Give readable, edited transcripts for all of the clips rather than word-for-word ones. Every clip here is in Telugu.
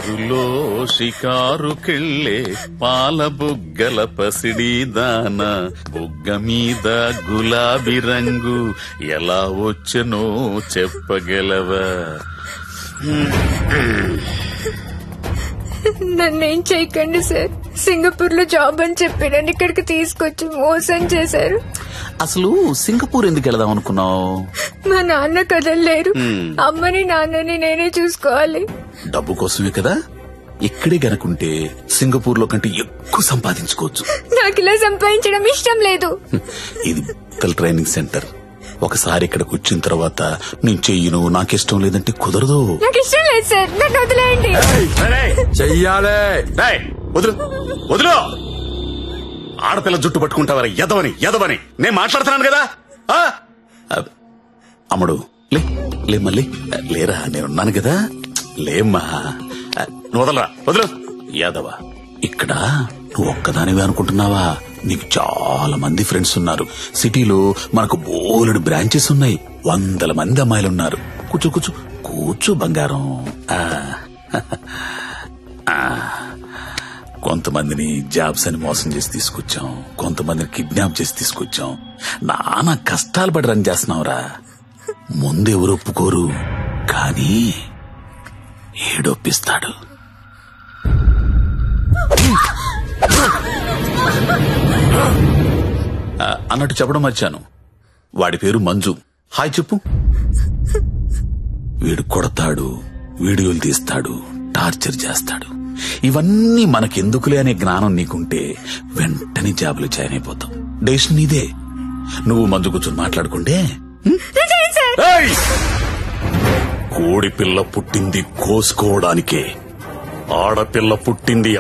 కారులో షికారుకెళ్ళే పాల బుగ్గల పసిడి దాన బుగ్గ మీద గులాబీ రంగు ఎలా వచ్చనో చెప్పగలవా? నన్నేం చేయకండి సార్. సింగపూర్ లో జాబ్ అని చెప్పి నన్ను ఇక్కడికి తీసుకొచ్చి మోసం చేశారు. అసలు సింగపూర్ ఎందుకు వెళదాం అనుకున్నావు? మా నాన్న కదలలేరు. అమ్మని నాన్నని నేనే చూసుకోవాలి. డబ్బు కోసమే కదా. ఇక్కడే గనుకుంటే సింగపూర్ లో కంటే ఎక్కువ సంపాదించుకోవచ్చు. నాకు ఇలా సంపాదించడం ఇష్టం లేదు. ఇది ట్రైనింగ్ సెంటర్. ఒకసారి ఇక్కడికి వచ్చిన తర్వాత నేను చెయ్యను, నాకిష్టం లేదంటే కుదరదు. నాకు ఇష్టం లేదు సార్, నన్ను వదిలేయండి. చెయ్యాలే. వదులు వదులు. ఆడపిల్ల జుట్టు పట్టుకుంటావరా? ఎదవని నేను మాట్లాడుతున్నాను కదా. అమ్ముడు లే మళ్ళీ లేరా, నేనున్నాను కదా. లేమ్మా, నువ్వు వదలరా, వదులు. యాదవ, ఇక్కడ నువ్వు ఒక్కదానివే అనుకుంటున్నావా? నీకు చాలా మంది ఫ్రెండ్స్ ఉన్నారు. సిటీలో మనకు బోలెడు బ్రాంచెస్ ఉన్నాయి. 100 మంది అమ్మాయిలున్నారు. కూర్చో కూర్చో కూర్చో బంగారం. కొంతమందిని జాబ్స్ అని మోసం చేసి తీసుకొచ్చాం, కొంతమందిని కిడ్నాప్ చేసి తీసుకొచ్చాం. నానా కష్టాలు పడి రన్ చేస్తున్నావురా. ముందెవరు ఒప్పుకోరు, కానీ ఏడొప్పిస్తాడు. అన్నట్టు చెప్పడం మర్చాను, వాడి పేరు మంజు. హాయ్ చెప్పు. వీడు కొడతాడు, వీడియోలు తీస్తాడు, టార్చర్ చేస్తాడు. ఇవన్నీ మనకెందుకులే అనే జ్ఞానం నీకుంటే వెంటనే జాబులు జాయిన్ అయిపోతాం. డెసిషన్ నీదే. నువ్వు మంజు కూర్చొని మాట్లాడుకుంటే. కోడి పిల్ల పుట్టింది కోసుకోవడానికే, ఆడపిల్ల పుట్టింది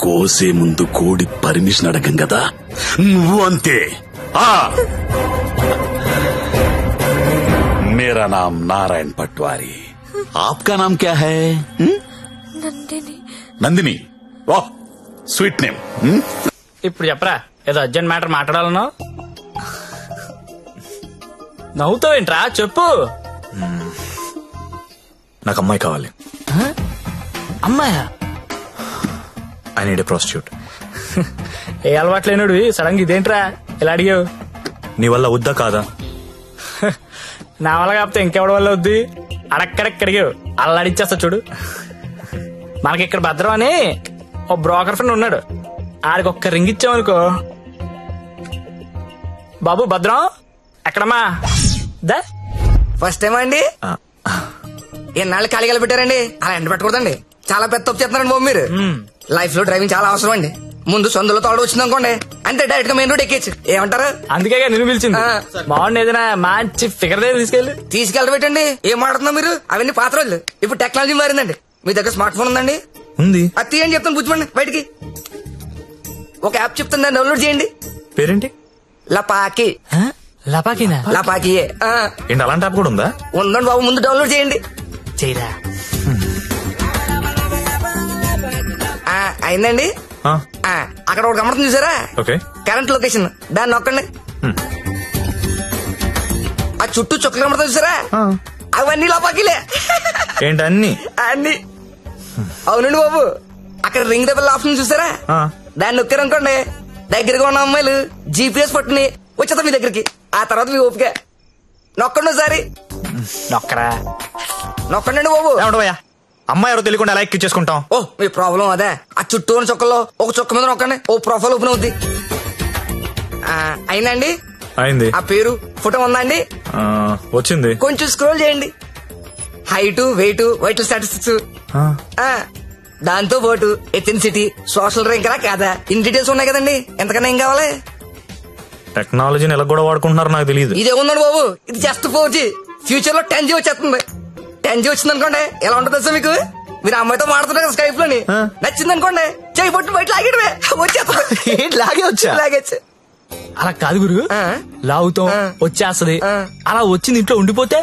కోసే ముందు కోడి పర్మిషన్ అడగం కదా. నువ్వు అంతే. मेरा नाम नारायण पटवारी, आपका नाम क्या है? నందిని. వాహ్, స్వీట్ నేమ్. ఇప్పుడు చెప్పరా, ఏదో అర్జెంట్ మ్యాటర్ మాట్లాడాలను. నవ్వుతావేంట్రా, చెప్పు. నాకు అమ్మాయి కావాలి. అమ్మాయా? I need a prostitute. ఏ అలవాట్లేనుడు సడన్ గా ఇదేంట్రా ఇలా అడిగావు? నీ వల్ల వద్దా కాదా? నా వల్ల కాకపోతే ఇంకెవడి వల్ల వద్దు. అడక్కడక్కడిగావు, అల్లాడిచ్చేస్తా చూడు. మనకి ఇక్కడ భద్రం అని ఓ బ్రోకర్ ఫ్రెండ్ ఉన్నాడు. ఆడికి ఒక్క రింగ్ ఇచ్చామనుకో. బాబు భద్రం ఎక్కడమ్మా? దా. ఫస్ట్ టైం అండి. ఎన్నాళ్ళు ఖాళీగా పెట్టారండి, అలా ఎండ పెట్టకూడదండి. చాలా పెద్ద తప్పు చేస్తున్నారండి బాబు మీరు. లైఫ్ లో డ్రైవింగ్ చాలా అవసరం అండి. ముందు సొందులో తోడు వచ్చింది అనుకోండి, అంతే డైరెక్ట్ గా మెయిన్ రోడ్ ఎక్కేచ్చు. ఏమంటారు? అందుకే నిన్ను పిలిచింది. బాగుంది, ఏదైనా మంచి ఫిగర్ దగ్గర తీసుకెళ్ళి పెట్టండి. ఏం మాట్లాడుతున్నా మీరు? అవన్నీ పాత రోజులు. ఇప్పుడు టెక్నాలజీ మారిందండి. మీ దగ్గర స్మార్ట్ ఫోన్ ఉందండి? ఉంది. అది తీయండి, చెప్తాను, పుచ్చుకోండి బయటికి. ఒక యాప్ చెప్తాను, దాన్ని డౌన్లోడ్ చేయండి. పేరేంటి? లపాకి. లపాకినా? లపాకియే. ఏంటి అలాంటి యాప్ కూడా ఉందా? ఉందండి బాబు, ముందు డౌన్లోడ్ చేయండి. చేయరా. అయిందండి. అక్కడ ఒక గమనం చూసారా? కరెంట్ లొకేషన్, దాన్ని నొక్కండి. ఆ చుట్టూ చుక్కలు గమనం చూసారా? అవన్నీ లోపాకిలే. ఏంటి అన్ని? అన్ని. అవునండి బాబు, అక్కడ రింగ్ ద బెల్ ఆప్షన్ చూసారా? దాన్ని నొక్కారనుకోండి, దగ్గరగా ఉన్న అమ్మాయిలు జీపీఎస్ పట్టుని వచ్చేస్తా మీ దగ్గరికి. ఆ తర్వాత మీ ఓపిక. నొక్కండి ఒకసారి. నొక్కరా. నొక్కండి బాబు. అమ్మాయి ఎవరో తెలియకుండా ఎలా ఎక్కించేసుకుంటాం? ఓ, మీ ప్రాబ్లం అదే. ఆ చుట్టూ ఉన్న చుక్కల్లో ఒక చుక్క మీద నొక్కండి, ఓ ప్రొఫైల్ ఓపెన్ అవుద్ది. అయిందండి? అయింది. ఆ పేరు ఫోటో ఉందా అండి? వచ్చింది. కొంచెం స్క్రోల్ చేయండి. హైట్, వెయిట్, వైటల్ స్టాటిస్టిక్స్, దాంతో పాటు ఎథెన్సిటీ, సోషల్ ర్యాంక్ కాదా, ఇన్ డీటెయిల్స్ ఉన్నాయి కదండి. ఎంతకన్నా ఏం కావాలి? టెక్నాలజీని ఎలా కూడా వాడుకుంటున్నారో నాకు తెలియదు. ఇదే ఉందండి బాబు, ఇది జస్ట్ 4G. ఫ్యూచర్ లో 10G వచ్చేస్తుంది. 10G వచ్చింది అనుకోండి, ఎలా ఉంటుంది సార్ మీకు? మీరు అమ్మాయితో మాడుతున్నారు స్కైప్ లోని, నచ్చింది అనుకోండి, చేయి పట్టు బయట లాగేయడమే, వచ్చేస్తుంది. లాగేచ్చు. అలా కాదు గురు, లాగుతాం వచ్చేస్తది. అలా వచ్చింది ఇంట్లో ఉండిపోతే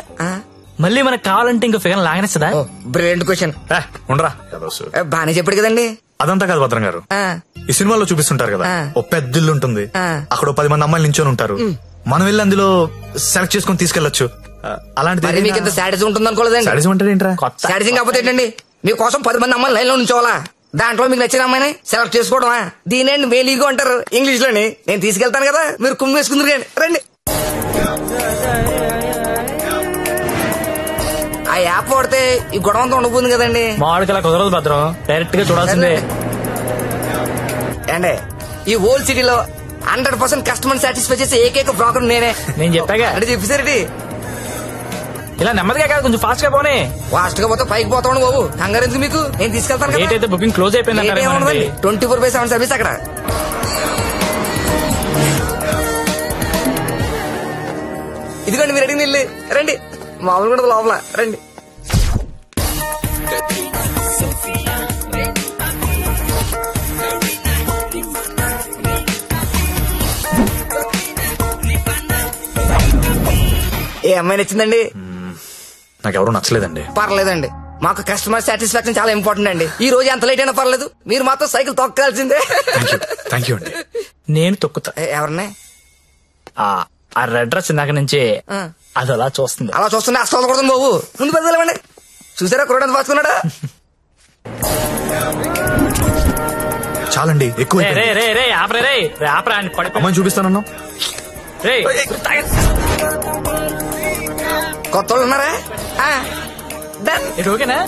మళ్ళీ మనకు కావాలంటే ఇంకా ఫిగర్ లాగనేస్తుందా? Brilliant question. ఉండరా, బానే చెప్పాడు కదండి. అదంతా కాదు భద్రం గారు, ఈ సినిమాలో చూపిస్తుంటారు కదా, ఓ పెద్ద ఇల్లు ఉంటుంది, అక్కడ 10 మంది అమ్మాయిలు నించొని ఉంటారు. మనం వెళ్ళి అందులో సెలెక్ట్ చేసుకుని తీసుకెళ్లొచ్చు. అలాంటిది మీకు ఎంత సాడిజం ఉంటుంది అనుకోలేదండి. సాడిజం అంటే ఏంట్రా? సాడిజం కాకపోతే ఏంటండి, మీకోసం 10 మంది అమ్మాయిలు లైన్ లో ఉంచోవాలా? దాంట్లో మీకు నచ్చిన అమ్మాయిని సెలెక్ట్ చేసుకోవడమా? దీనేండి మేలీగో అంటారు ఇంగ్లీష్ లోని. నేను తీసుకెళ్తాను కదా, మీరు కుమ్మి వేసుకుందరు కానీ రండి. ఆ యాప్ వాడితే ఈ గొడవ అంతా ఉండబోతుంది కదండి. మామిడికి కుదరదు భద్రం, డైరెక్ట్ గా చూడాల్సిందే. అండి ఈ ఓల్డ్ సిటీలో 100% కస్టమర్ సాటిస్ఫై చేసే ఏకైక బ్రోకర్ నేనే. నేను చెప్పాగా అంటే చెప్పేసరికి ఇలా నెమ్మదిగా కాదు, కొంచెం ఫాస్ట్ గా పోనీ. ఫాస్ట్ గా పోతే పైకి పోతాను బాబు, కంగారు ఎందుకు మీకు? నేను తీసుకెళ్తాను కదా. డేట్ అయితే బుకింగ్ క్లోజ్ అయిపోయింది. 24/7 సర్వీస్ అక్కడ. ఇదిగోండి మీరు అడిగిన ఇల్లు, రండి. మామూలు కూడా లోపల రండి. ఏ అమ్మాయి నచ్చిందండి? నాకెవరూ నచ్చలేదండి. పర్లేదండి, మాకు కస్టమర్ సాటిస్ఫాక్షన్ చాలా ఇంపార్టెంట్ అండి. ఈ రోజు ఎంత లేట్ అయినా పర్లేదు, మీరు మాత్రం సైకిల్ తొక్కాల్సిందే. థ్యాంక్ యూ అండి. నేను తొక్కుతా. ఎవరిని? ఆ రెడ్ డ్రెస్ ఇందాక నుంచి అది అలా చూస్తుంది. అలా చూస్తున్నా అస్సలు కొడుతుంది బాబు. ముందు పెద్దలేమండి. చూసారా కుర్రాడు పాసుకున్నాడా? చాలండి, ఎక్కువ. అమ్మాయిని చూపిస్తానన్నా. కొత్త వాళ్ళు ఉన్నారా?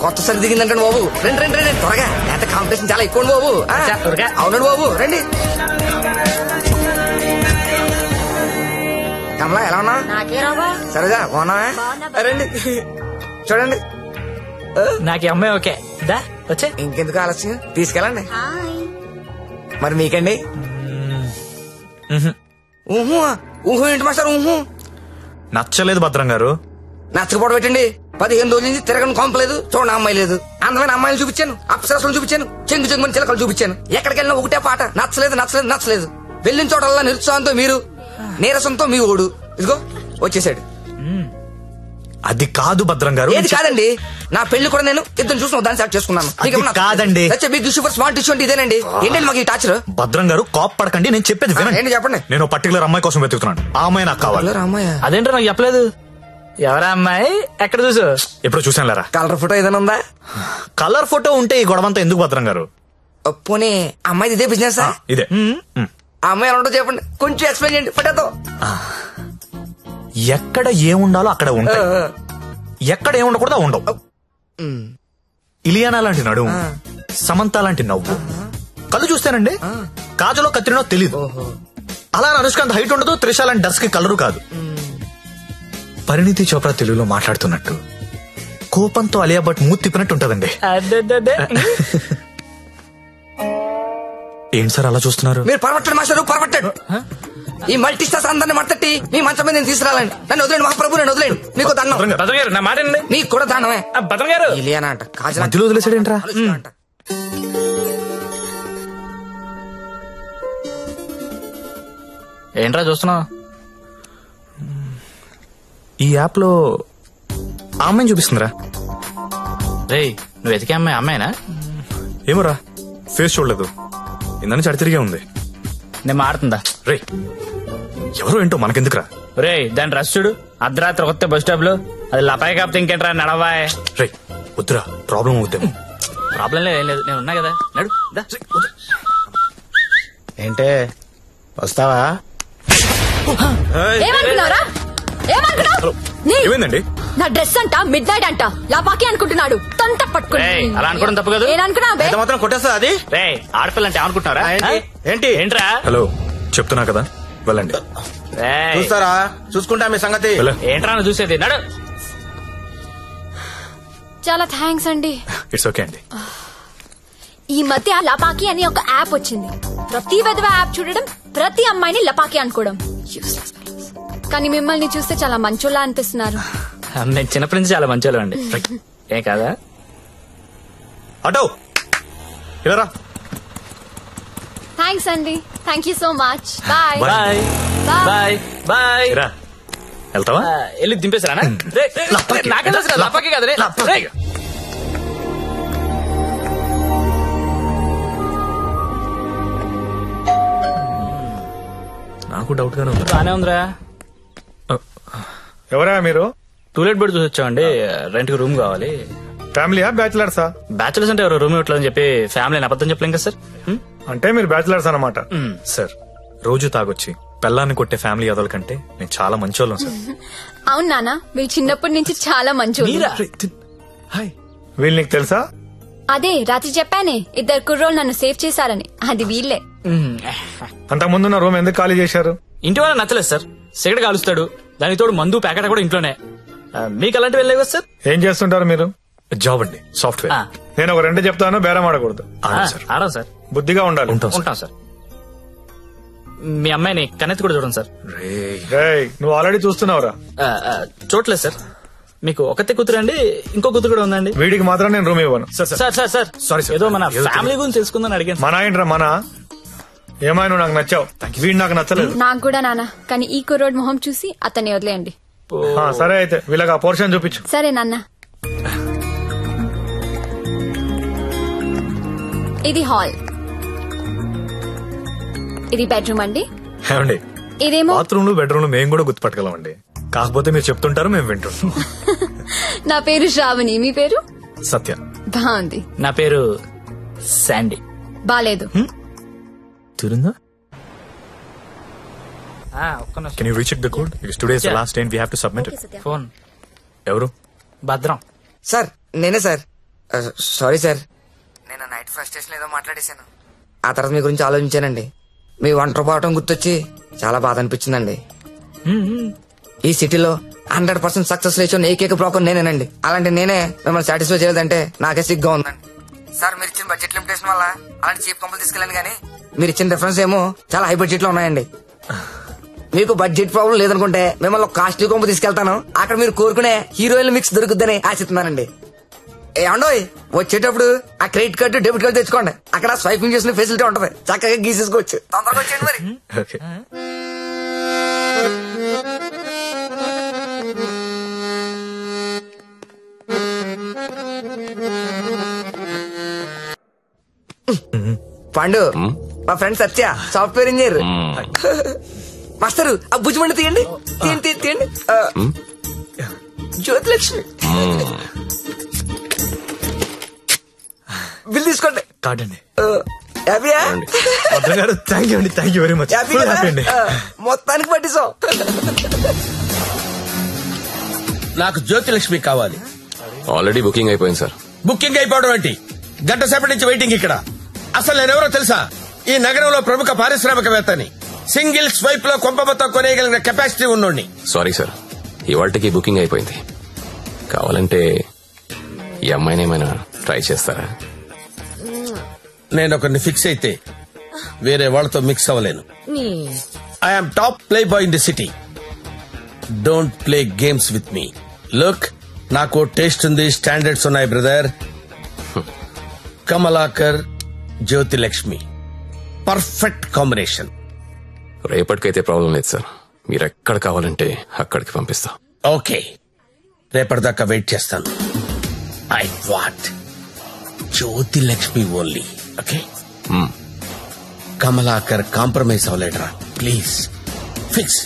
కొత్త సరి దిగిందంటే బాబు. రండి రండి రండి త్వరగా, ఎంత కాంపిటీషన్ చాలా ఎక్కువ బాబు. అవునండి బాబు, రండి. కమలా ఎలా ఉన్నా? సరేగా బాగున్నా? రండి చూడండి. నాకు ఈ అమ్మాయి ఓకే. వచ్చే ఇంకెందుకు ఆలస్యం, తీసుకెళ్ళండి. మరి మీకండి? ఊహు ఊహు ఏంటి మాస్టర్? ఊహు నచ్చలేదు భద్రం గారు. నచ్చకపోవడం పెట్టండి. 15 రోజుల నుంచి తిరగని కొంపలేదు, చూడండి అమ్మాయి లేదు. అందమైన అమ్మాయిలు చూపించాను, అప్సరసలు చూపించాను, చెంగు చెంగుని చిలకలు చూపించాను. ఎక్కడికి వెళ్ళినా ఒకటే పాట, నచ్చలేదు నచ్చలేదు నచ్చలేదు. వెళ్ళిన చోటల్లా నిరుత్సాహంతో మీరు, నీరసంతో మీ ఓడు. ఇదిగో వచ్చేసాడు. అది కాదు భద్రం గారు. ఏది కాదండి? నా పెళ్లి కూడా నేను ఇద్దరు చూసిన దాన్ని సెలెక్ట్ చేసుకున్నాను. కాదండి, big issue for smart issue అంటే ఇదేనండి. ఏంటండి మాకు ఈ టాచర్? భద్రం గారు కాప్ పడకండి, నేను చెప్పేది ఏంటి చెప్పండి. నేను పర్టికులర్ అమ్మాయి కోసం వెతుకుతున్నాను. ఆ అమ్మాయి నాకు కావాలి. అదేంటో నాకు చెప్పలేదు. ఎవరా అమ్మాయి? ఎక్కడ చూసు? ఎప్పుడు చూసాను లేరా. కలర్ ఫోటో ఏదైనా ఉందా? కలర్ ఫోటో ఉంటే ఈ గొడవంతా ఎందుకు భద్రం గారు? పోనీ అమ్మాయి ఇదే బిజినెస్? ఇదే. ఆ అమ్మాయి ఎలా ఉంటుందో చెప్పండి, కొంచెం ఎక్స్ప్లెయిన్ చేయండి ఫోటోతో. ఎక్కడ ఏముండాలో అక్కడ ఉంటాయి, ఎక్కడ ఏముండకూడదు ఉండవు. ఇలియానా లాంటి నడుము, సమంత లాంటి నవ్వు, కళ్ళు చూస్తేనండి కాజలో కత్తిరినో తెలీదు. అలా అనుష్కాంత్ హైట్ ఉండదు, త్రిష లాంటి డస్ కి కలరు కాదు. పరిణితి చోప్రా తెలుగులో మాట్లాడుతున్నట్టు, కోపంతో అలియా భట్ మూతి తిప్పినట్టు ఉంటదండి. ఏంటి సార్ అలా చూస్తున్నారు? మీరు పరమట్టండి మాస్టర్, పరమట్టండి. ఈ మల్టీ స్టార్స్ అందరిని మట్టట్టి మీ మంచం మీద నేను తీసుకురాలండి. నన్ను వదిలేండి మహాప్రభు, నన్ను వదిలేండి. మీకు దండం. నా మాట నీకు కూడా దండమే. భద్రం గారు ఇలియానా అంట, కాజల్ మధ్యలో వదిలేసాడేంట్రా? అంట. ఏంట్రా చూస్తున్నావు? ఈ యాప్ లో ఆ అమ్మాయిని చూపిస్తుందిరా. రే నువ్వు వెతికే అమ్మాయి అమ్మాయినా? ఏమోరా, ఫేస్ చూడలేదు, ఇందని చడి తిరిగే ఉంది. నేను మారుతుందా? రే ఎవరో ఏంటో మనకెందుకురా. రే దాని రష్ చూడు, అర్ధరాత్రి కొత్త బస్ స్టాప్ లో. అది లపాయి కాపుతే ఇంకేంట్రా నడవాయ్. రే వద్దురా, ప్రాబ్లం అవుతాము. ప్రాబ్లం లేదు, ఏం లేదు, నేను ఉన్నా కదా. నడు. ఏంటే వస్తావా? ఏమనుకున్నారా? ఏమైందండి? నా డ్రెస్ అంట మిడ్ నైట్ అంట లపాకి అనుకుంటున్నాడు. తొంత పట్టుకుని అలా అనుకోవడం తప్పు కదా. ఎంత మాత్రం కొట్టేస్తా అది? రే ఆడపిల్ల అంటే అనుకుంటున్నారా? ఏంటి ఏంట్రా? హలో చెప్తున్నా కదా, వెళ్ళండి. చూస్తారా, చూసుకుంటా మీ సంగతి. ఏంట్రా నువ్వు చూసేది? నడు. చాలా థ్యాంక్స్ అండి. ఇట్స్ ఓకే అండి. ఈ మధ్య లపాకి అని ఒక యాప్ వచ్చింది. ప్రతి విధవ యాప్ చూడడం, ప్రతి అమ్మాయిని లపాకి అనుకోవడం. కానీ మిమ్మల్ని చూస్తే చాలా మంచోళ్ళ అనిపిస్తున్నారు. నేను చిన్నప్పటి నుంచి చాలా మంచోళ్ళు అండి. ఏం కాదా? అటో ఇలా థ్యాంక్స్ అండి. Thank you so much. Bye bye bye bye. రా, వెళ్తావా? వెళ్ళి దింపేసారా? నాకే తెలుసు కదా, లపాకి కదా. నాకు డౌట్ గానే ఉంది. బానే ఉందిరా. ఎవరా మీరు? టూలెట్ బెడ్ చూసి వచ్చామండి, రెంట్ కి రూమ్ కావాలి. ఫ్యామిలీయా బ్యాచిలర్సా? బ్యాచులర్స్ అంటే ఎవరు రూమ్ ఇవ్వట్లేదని చెప్పి ఫ్యామిలీ అబద్ధం చెప్పలేం కదా సార్. అంటే మీరు బ్యాచిలర్స్ అన్నమాట. సార్ రోజు తాగొచ్చి పెళ్ళాన్ని కొట్టే ఫ్యామిలీ అదల కంటే నేను చాలా మంచోళ్ళం సార్. అవును నాన్న, వీళ్ళు చిన్నప్పటి నుంచి చాలా మంచి. హాయ్, వీళ్ళు నీకు తెలుసా? అదే రాత్రి చెప్పానే, 2 కుర్రోళ్ళు నన్ను సేవ్ చేశారని, అది వీళ్ళే. అంతకు ముందున్న రూమ్ ఎందుకు ఖాళీ చేశారు? ఇంటి వాళ్ళ నచ్చలేదు సార్. సిగరెట్ కాలుస్తాడు, దానికి తోడు మందు ప్యాకెట్ కూడా ఇంట్లోనే. మీకు అలాంటివి వెళ్ళలేవు కదా సార్. ఏం చేస్తుంటారు మీరు? జాబ్ అండి, సాఫ్ట్వేర్. నేను ఒక 2 చెప్తాను, బేరం ఆడకూడదు. ఆడం సార్. బుద్ధిగా ఉండాలి. ఉంటాం సార్. మీ అమ్మాయిని కన్నెత్తి కూడా చూడండి సార్. రేయ్, నువ్వు ఆల్రెడీ చూస్తున్నావురా? చూడలేదు సార్. మీకు ఒకతే కూతురు అండి, ఇంకో కూతురు కూడా ఉందండి. వీడికి మాత్రం నేను రూమ్ ఇవ్వను. సార్ సారీ, ఏదో మన ఫ్యామిలీ గురించి తెలుసుకుందని అడిగాను. మన ఏంట్రా మన? ఏమైనా నాకు నచ్చావు, వీడు నాకు నచ్చలేదు. నాకు కూడా నాన్న, కానీ ఈ కుర్రోడ్ మొహం చూసి అతన్ని వదిలేయండి. సరే అయితే వీళ్ళకి ఆ పోర్షన్ చూపించు. సరే నాన్న. ఇది హాల్, ఇది బెడ్రూమ్ అండి. ఏమండి, ఇదేమో బాత్రూమ్ బెడ్రూమ్ మేము కూడా గుర్తుపట్టగలమండి. కాకపోతే మీరు చెప్తుంటారు, మేము వింటుంటాం. నా పేరు శ్రావణి, మీ పేరు? సత్య. బాగుంది. నా పేరు శాండీ. బాలేదు. తిరుందా? ఒక్క నిమిషం. Can you recheck the code? Because today is the last day and we have to submit it. Phone ఎవరు? భద్రం. సార్ నేనే సార్. సారీ సార్, నేను నైట్ ఫస్ట్ స్టేషన్ ఏదో మాట్లాడేశాను. ఆ తర్వాత మీ గురించి ఆలోచించానండి. మీ ఒంటరి పోవటం గుర్తొచ్చి చాలా బాధ అనిపించిందండి. ఈ సిటీలో 100% సక్సెస్ రేషియో ఏకైక బ్రోకర్ నేనేనండి. అలాంటి నేనే మిమ్మల్ని సాటిస్ఫై చేయలేదంటే నాకే సిగ్గా ఉందండి. సార్ మీరు ఇచ్చిన బడ్జెట్ లిమిటేషన్ వల్ల అలాంటి చీప్ కంపెనీ తీసుకెళ్ళాను, కానీ మీరు ఇచ్చిన రిఫరెన్స్ ఏమో చాలా హై బడ్జెట్ లో ఉన్నాయండి. మీకు బడ్జెట్ ప్రాబ్లం లేదనుకుంటే మిమ్మల్ని ఒక కాస్ట్లీ కొంపు తీసుకెళ్తాను. అక్కడ మీరు కోరుకునే హీరోయిన్ మిక్స్ దొరుకుద్దని ఆశిస్తున్నానండి. ఏమండోయ్, వచ్చేటప్పుడు ఆ క్రెడిట్ కార్డు డెబిట్ కార్డు తెచ్చుకోండి. అక్కడ స్వైపింగ్ చేసిన ఫెసిలిటీ ఉంటది, చక్కగా గీసేసుకోవచ్చు. తొందరగా వచ్చేయండి మరి. Okay. పండు, మా ఫ్రెండ్ సత్య, సాఫ్ట్వేర్ ఇంజనీర్. మాస్టరు ఆ భుజమండి తీయండి, తీయండి తీయండి. జ్యోతిలక్ష్మి బిల్ తీసుకోండి. కార్డ్ అండి. హ్యాపీయా? భద్రం గారు, థ్యాంక్ యూ అండి, thank you very much. Happy అండి. మొత్తానికి పట్టిస్తాం. నాకు జ్యోతిలక్ష్మి కావాలి. ఆల్రెడీ బుకింగ్ అయిపోయింది సార్. బుకింగ్ అయిపోవడం ఏంటి? గంట సేపటి నుంచి వెయిటింగ్ ఇక్కడ. అసలు నేనెవరో తెలుసా? ఈ నగరంలో ప్రముఖ పారిశ్రామికవేత్తని. సింగిల్ స్వైప్ లో కొంప మొత్తం కొనేయగలిగిన కెపాసిటీ ఉన్నోడిని. సారీ సార్, ఇవాళకి బుకింగ్ అయిపోయింది. కావాలంటే ఈ అమ్మాయిని ఏమైనా ట్రై చేస్తారా? నేను ఒకరిని ఫిక్స్ అయితే వేరే వాళ్ళతో మిక్స్ అవ్వలేను. I'm top playboy in the city. Don't play games with me. Look, నాకు టేస్ట్ ఉంది, స్టాండర్డ్స్ ఉన్నాయి brother. Kamalakar, Jyothilakshmi, perfect combination. రేపటికైతే ప్రాబ్లం లేదు సార్, మీరు ఎక్కడ కావాలంటే అక్కడికి పంపిస్తా. ఓకే, రేపటిదాకా వెయిట్ చేస్తాను. I want Jyothilakshmi only. Okay, Kamalakar compromise అవ్వలేడరా ప్లీజ్. ఫిక్స్.